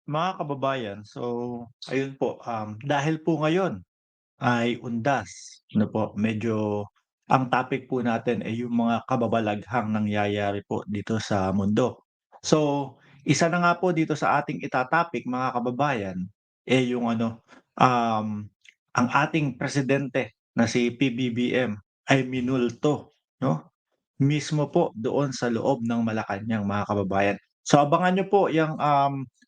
Mga kababayan, so ayun po, dahil po ngayon ay undas, ano po, medyo ang topic po natin ay yung mga kababalaghang nangyayari po dito sa mundo. So, isa na nga po dito sa ating ita-topic mga kababayan, yung ano, ang ating presidente na si PBBM ay minulto, 'no? Mismo po doon sa loob ng Malacanang mga kababayan. So abangan niyo po yang,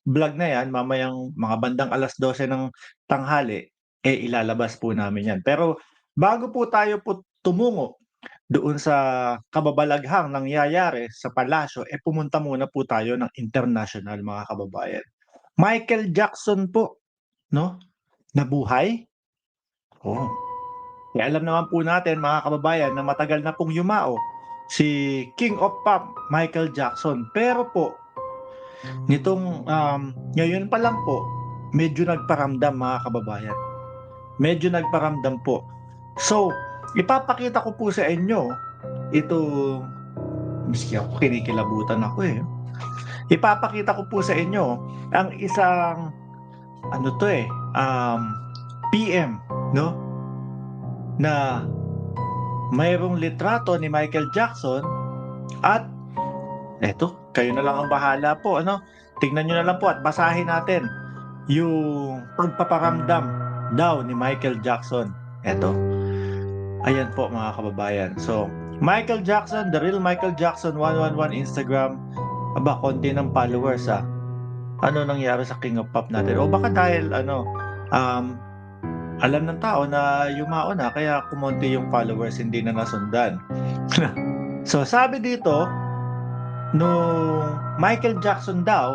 vlog na yan mamayang mga bandang 12:00 ng tanghali, ilalabas po namin yan. Pero bago po tayo po tumungo doon sa kababalaghang nangyayari sa palasyo, pumunta muna po tayo ng international mga kababayan. Michael Jackson po 'no, nabuhay? Oo. Alam naman po natin mga kababayan na matagal na pong yumao si King of Pop, Michael Jackson. Pero po, nitong, ngayon pa lang po, medyo nagparamdam mga kababayan. Medyo nagparamdam po. So, ipapakita ko po sa inyo ito, miski ako kinikilabutan ako, eh. Ipapakita ko po sa inyo ang isang ano 'to, PM 'no, na mayroong litrato ni Michael Jackson at eto, kayo na lang ang bahala po ano, tignan niyo na lang po at basahin natin yung pagpaparamdam daw ni Michael Jackson. Eto, ayan po mga kababayan. So, Michael Jackson, The Real Michael Jackson 111 Instagram. Aba, konti ng followers, Ano nangyari sa King of Pop natin? O baka dahil ano, um, alam ng tao na yumao na kaya kumonti yung followers, hindi na nasundan. So, sabi dito nung Michael Jackson daw,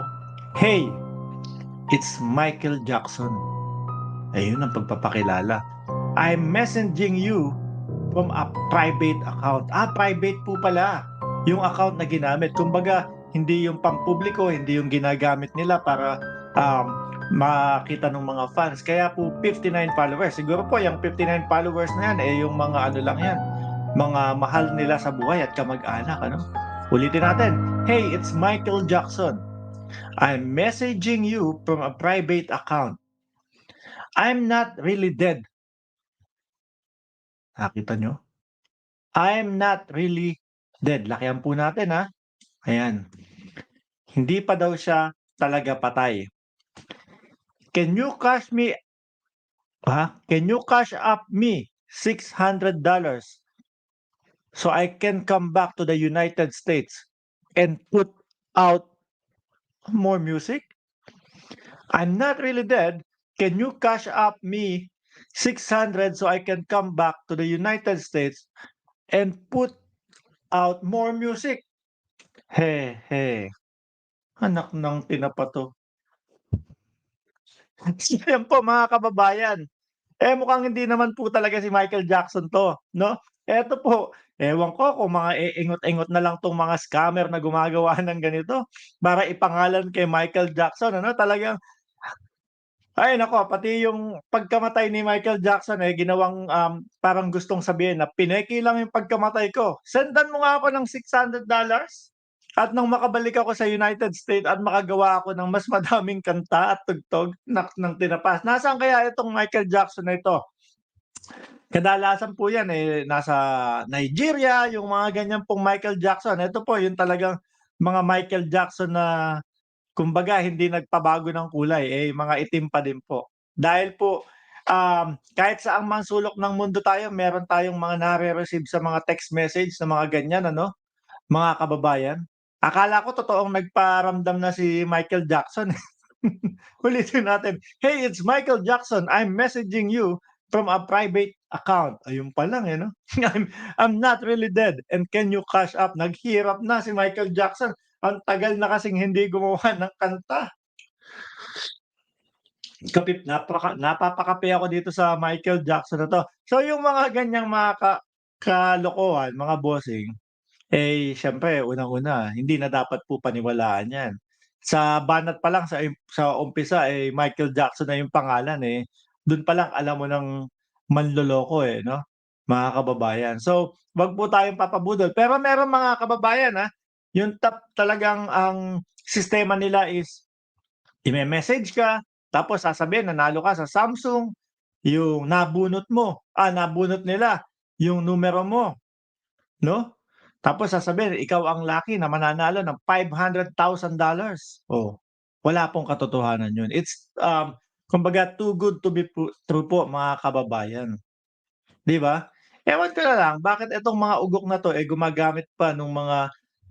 "Hey, it's Michael Jackson." Ayun ang pagpapakilala. "I'm messaging you from a private account." Private po pala yung account na ginamit. Kumbaga, hindi yung pampubliko, hindi yung ginagamit nila para, makita ng mga fans. Kaya po 59 followers. Siguro po yung 59 followers na yan, yung mga ano lang yan, mga mahal nila sa buhay at kamag-anak, ano? Ulitin natin, "Hey, it's Michael Jackson. I'm messaging you from a private account. I'm not really dead." Nakita niyo? I'm not really dead. Lakihan po natin, ayan. Hindi pa daw siya talaga patay. Can you cash me can you cash up me $600 so I can come back to the United States and put out more music? I'm not really dead. Can you cash up me 600 so I can come back to the United States and put out more music? He, he. Anak ng tinapa 'to. So yan po mga kababayan, mukhang hindi naman po talaga si Michael Jackson 'to, 'no? Eto po, ewan ko kung mga iingot-ingot na lang 'tong mga scammer na gumagawa ng ganito para ipangalan kay Michael Jackson ano, talagang ay naku, pati yung pagkamatay ni Michael Jackson, ginawang, parang gustong sabihin na, "Pineke lang yung pagkamatay ko, sendan mo nga ako ng $600 at nang makabalik ako sa United States at makagawa ako ng mas madaming kanta at tugtog, ng tinapas." Nasaan kaya itong Michael Jackson na ito? Kadalasan po 'yan, nasa Nigeria, yung mga ganyan pong Michael Jackson. Ito po yung talagang mga Michael Jackson na kumbaga hindi nagpabago ng kulay, mga itim pa din po. Dahil po, kahit saang mang sulok ng mundo tayo meron tayong mga nare-receive sa mga text message na mga ganyan ano, mga kababayan. Akala ko totoong nagparamdam na si Michael Jackson, eh. Ulitin natin, "Hey, it's Michael Jackson. I'm messaging you from a private account." Ayun pa lang, 'no? I'm not really dead and can you cash up? Naghirap na si Michael Jackson. Ang tagal na kasing hindi gumawa ng kanta. Napapakape ako dito sa Michael Jackson na 'to. So yung mga ganyang mga kalokohan, mga bossing, siyempre unang-una hindi na dapat po paniwalaan 'yan. Sa banat pa lang sa umpisa, Michael Jackson na yung pangalan, dun pa lang alam mo ng manloloko, 'no, mga kababayan. So, 'wag po tayong papabudol. Pero merong mga kababayan, yung talagang ang sistema nila is ime-message ka, tapos sasabihin nanalo ka sa Samsung, yung nabunot nila yung numero mo, 'no? Tapos sasabihin ikaw ang lucky na mananalo ng $500,000. Oh, wala pong katotohanan yun. It's, kumbaga too good to be true po mga kababayan, 'di ba? Ewan ko na lang bakit itong mga ugok na 'to, gumagamit pa nung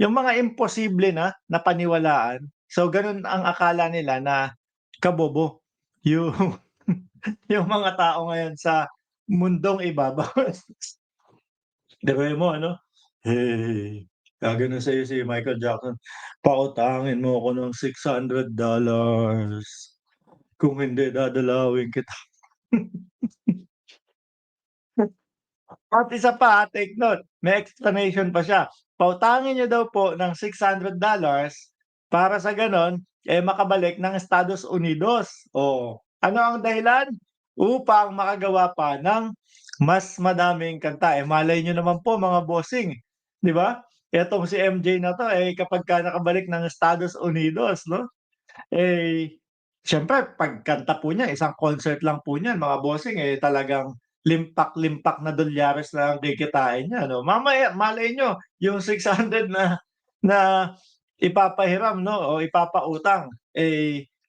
yung mga imposible na paniwalaan. So, gano'n ang akala nila na kabobo yung yung mga tao ngayon sa mundong ibabaw. Biruin mo ano, "Hey, gaganon sa'yo si Michael Jackson, pautangin mo ako ng $600 kung hindi dadalawin kita." At isa pa, take note, may explanation pa siya. Pautangin niyo daw po ng $600 para sa gano'n, makabalik ng Estados Unidos. Oh, ano ang dahilan? Upang makagawa pa ng mas madaming kanta. Malay niyo naman po mga bossing, 'di ba? Etong si MJ na 'to, kapagka nakabalik ng Estados Unidos 'no, siyempre pagkanta po niya isang concert lang po niyan mga bossing, talagang limpak-limpak na dolyares na ang kikitain niya 'no. Mamaya malay niyo yung 600 na ipapahiram 'no o ipapautang,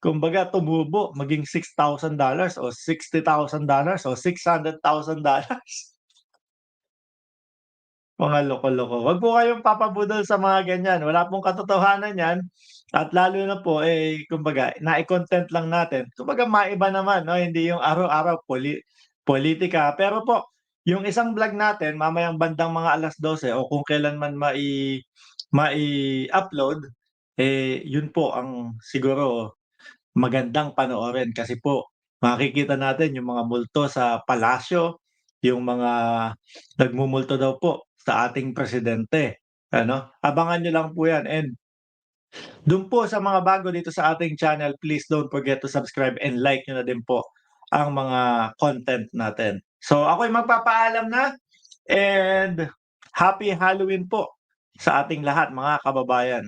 kumbaga tumubo maging $6,000 o $60,000 o $600,000. Mga loko-loko. Wag po kayong papabudol sa mga ganyan, wala pong katotohanan yan at lalo na po, kumbaga nai-content lang natin. Kumbaga maiba naman 'no, hindi yung araw-araw politika. Pero po, yung isang vlog natin mamayang bandang mga 12:00 o kung kailan man mai-upload, yun po ang siguro magandang panoorin kasi po makikita natin yung mga multo sa palasyo, yung mga nagmumulto daw po sa ating presidente, ano. Abangan niyo lang po 'yan and dun po sa mga bago dito sa ating channel, please don't forget to subscribe and like niyo na din po ang mga content natin. So, ako'y magpapaalam na and happy Halloween po sa ating lahat mga kababayan.